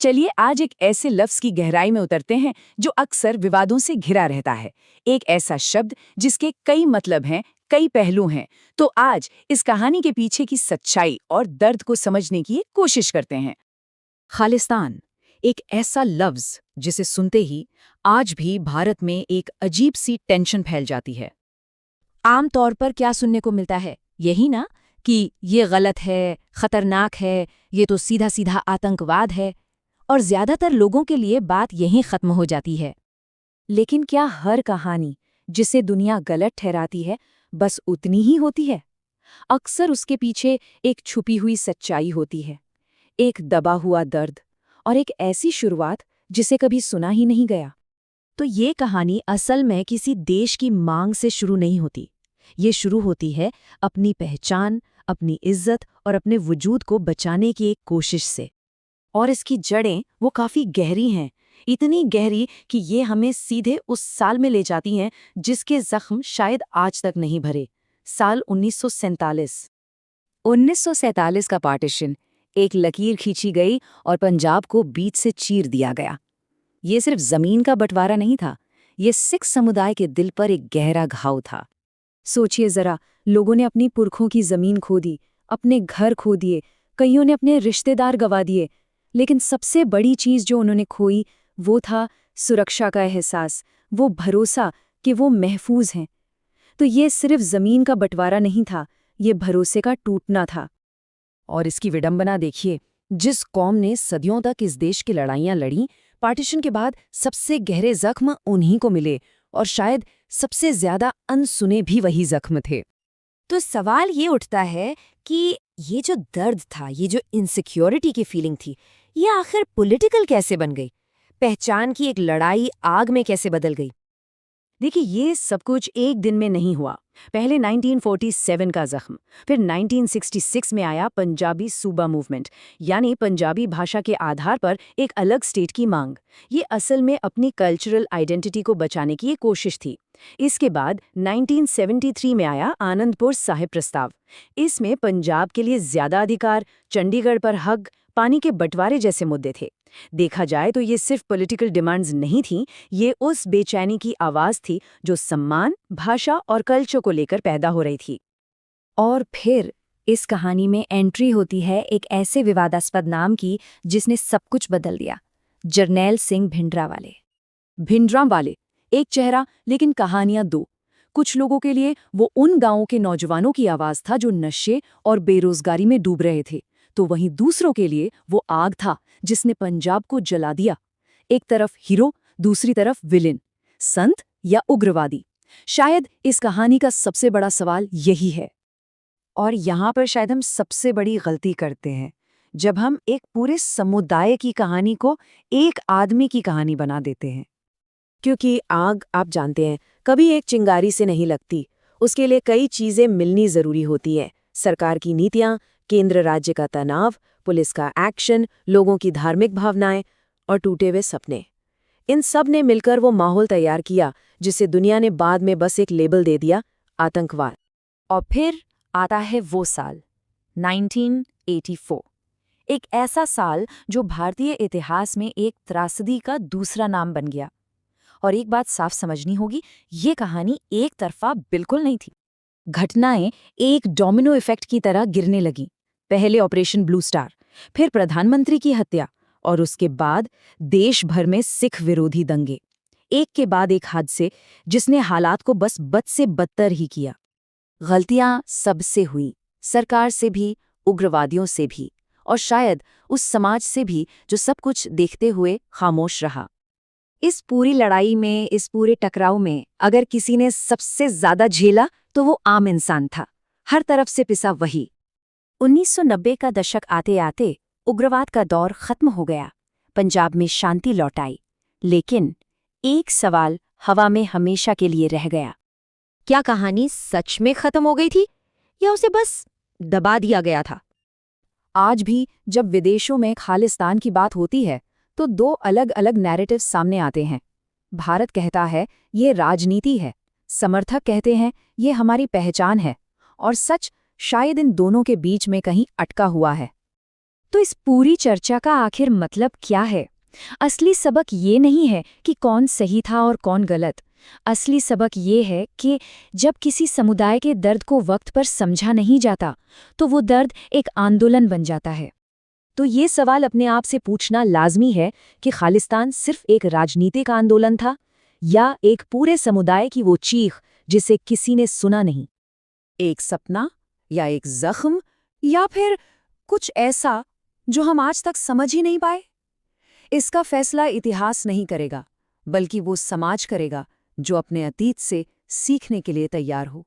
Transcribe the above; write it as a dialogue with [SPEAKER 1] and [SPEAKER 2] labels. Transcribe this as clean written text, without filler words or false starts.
[SPEAKER 1] चलिए आज एक ऐसे लफ्ज की गहराई में उतरते हैं जो अक्सर विवादों से घिरा रहता है। एक ऐसा शब्द जिसके कई मतलब हैं, कई पहलू हैं। तो आज इस कहानी के पीछे की सच्चाई और दर्द को समझने की कोशिश करते हैं।
[SPEAKER 2] खालिस्तान एक ऐसा लफ्ज जिसे सुनते ही आज भी भारत में एक अजीब सी टेंशन फैल जाती है। आमतौर पर क्या सुनने को मिलता है, यही ना कि ये गलत है, खतरनाक है, ये तो सीधा सीधा आतंकवाद है। और ज्यादातर लोगों के लिए बात यहीं खत्म हो जाती है।
[SPEAKER 1] लेकिन क्या हर कहानी जिसे दुनिया गलत ठहराती है बस उतनी ही होती है? अक्सर उसके पीछे एक छुपी हुई सच्चाई होती है, एक दबा हुआ दर्द और एक ऐसी शुरुआत जिसे कभी सुना ही नहीं गया।
[SPEAKER 2] तो ये कहानी असल में किसी देश की मांग से शुरू नहीं होती। ये शुरू होती है अपनी पहचान, अपनी इज्जत और अपने वजूद को बचाने की एक कोशिश से।
[SPEAKER 1] और इसकी जड़ें वो काफी गहरी हैं, इतनी गहरी कि ये हमें सीधे उस साल में ले जाती हैं जिसके जख्म शायद आज तक नहीं भरे। साल 1947। 1947 का पार्टीशन, एक लकीर खींची गई और पंजाब को बीच से चीर दिया गया। ये सिर्फ जमीन का बंटवारा नहीं था, ये सिख समुदाय के दिल पर एक गहरा घाव था। सोचिए जरा, लोगों ने अपनी पुरखों की जमीन खो दी, अपने घर खो दिए, कईयों ने अपने रिश्तेदार गंवा दिए, लेकिन सबसे बड़ी चीज जो उन्होंने खोई वो था सुरक्षा का एहसास, वो भरोसा कि वो महफूज हैं। तो ये सिर्फ जमीन का बंटवारा नहीं था, ये भरोसे का टूटना था। और इसकी विडंबना देखिए, जिस कौम ने सदियों तक इस देश की लड़ाइयां लड़ी, पार्टीशन के बाद सबसे गहरे जख्म उन्हीं को मिले, और शायद सबसे ज्यादा अनसुने भी वही जख्म थे।
[SPEAKER 2] तो सवाल ये उठता है कि ये जो दर्द था, ये जो इनसिक्योरिटी की फीलिंग थी, ये आखिर पॉलिटिकल कैसे बन गई? पहचान की एक लड़ाई आग में कैसे बदल गई?
[SPEAKER 1] देखिए, ये सब कुछ एक दिन में नहीं हुआ। पहले 1947 का जख्म, फिर 1966 में आया पंजाबी सूबा मूवमेंट, यानी पंजाबी भाषा के आधार पर एक अलग स्टेट की मांग। ये असल में अपनी कल्चरल आइडेंटिटी को बचाने की एक कोशिश थी। इसके बाद 1973 में आया आनंदपुर साहिब प्रस्ताव। इसमें पंजाब के लिए ज्यादा अधिकार, चंडीगढ़ पर हक, पानी के बंटवारे जैसे मुद्दे थे। देखा जाए तो ये सिर्फ पॉलिटिकल डिमांड्स नहीं थीं, ये उस बेचैनी की आवाज थी जो सम्मान, भाषा और कल्चर को लेकर पैदा हो रही थी।
[SPEAKER 2] और फिर इस कहानी में एंट्री होती है एक ऐसे विवादास्पद नाम की जिसने सब कुछ बदल दिया। जरनैल सिंह भिंडरांवाले।
[SPEAKER 1] भिंडरांवाले, एक चेहरा लेकिन कहानियां दो। कुछ लोगों के लिए वो उन गांवों के नौजवानों की आवाज था जो नशे और बेरोजगारी में डूब रहे थे, तो वहीं दूसरों के लिए वो आग था जिसने पंजाब को जला दिया। एक तरफ हीरो, दूसरी तरफ विलेन, संत या उग्रवादी। शायद इस कहानी का सबसे बड़ा सवाल यही है। और यहाँ पर शायद हम सबसे बड़ी गलती करते हैं, जब हम एक पूरे समुदाय की कहानी को एक आदमी की कहानी बना देते हैं। क्योंकि आग, आप जानते हैं, कभी एक चिंगारी से नहीं लगती। उसके लिए कई चीजें मिलनी जरूरी होती है। सरकार की नीतियां, केंद्र राज्य का तनाव, पुलिस का एक्शन, लोगों की धार्मिक भावनाएं और टूटे हुए सपने। इन सब ने मिलकर वो माहौल तैयार किया जिसे दुनिया ने बाद में बस एक लेबल दे दिया, आतंकवाद।
[SPEAKER 2] और फिर आता है वो साल 1984, एक ऐसा साल जो भारतीय इतिहास में एक त्रासदी का दूसरा नाम बन गया। और एक बात साफ समझनी होगी, ये कहानी एक तरफा बिल्कुल नहीं थी। घटनाएं एक डोमिनो इफेक्ट की तरह गिरने लगीं। पहले ऑपरेशन ब्लू स्टार, फिर प्रधानमंत्री की हत्या, और उसके बाद देश भर में सिख विरोधी दंगे। एक के बाद एक हादसे जिसने हालात को बस बद से बदतर ही किया। गलतियां सबसे हुई, सरकार से भी, उग्रवादियों से भी, और शायद उस समाज से भी जो सब कुछ देखते हुए खामोश रहा। इस पूरी लड़ाई में, इस पूरे टकराव में अगर किसी ने सबसे ज्यादा झेला तो वो आम इंसान था, हर तरफ से पिसा वही। 1990 का दशक आते आते उग्रवाद का दौर खत्म हो गया, पंजाब में शांति लौट आई। लेकिन एक सवाल हवा में हमेशा के लिए रह गया। क्या कहानी सच में खत्म हो गई थी या उसे बस दबा दिया गया था?
[SPEAKER 1] आज भी जब विदेशों में खालिस्तान की बात होती है तो दो अलग अलग नैरेटिव सामने आते हैं। भारत कहता है ये राजनीति है, समर्थक कहते हैं ये हमारी पहचान है, और सच शायद इन दोनों के बीच में कहीं अटका हुआ है।
[SPEAKER 2] तो इस पूरी चर्चा का आखिर मतलब क्या है? असली सबक ये नहीं है कि कौन सही था और कौन गलत। असली सबक ये है कि जब किसी समुदाय के दर्द को वक्त पर समझा नहीं जाता, तो वो दर्द एक आंदोलन बन जाता है।
[SPEAKER 1] तो ये सवाल अपने आप से पूछना लाजमी है कि खालिस्तान सिर्फ एक राजनीतिक आंदोलन था या एक पूरे समुदाय की वो चीख जिसे किसी ने सुना नहीं।
[SPEAKER 2] एक सपना या एक जख्म या फिर कुछ ऐसा जो हम आज तक समझ ही नहीं पाए? इसका फैसला इतिहास नहीं करेगा, बल्कि वो समाज करेगा जो अपने अतीत से सीखने के लिए तैयार हो।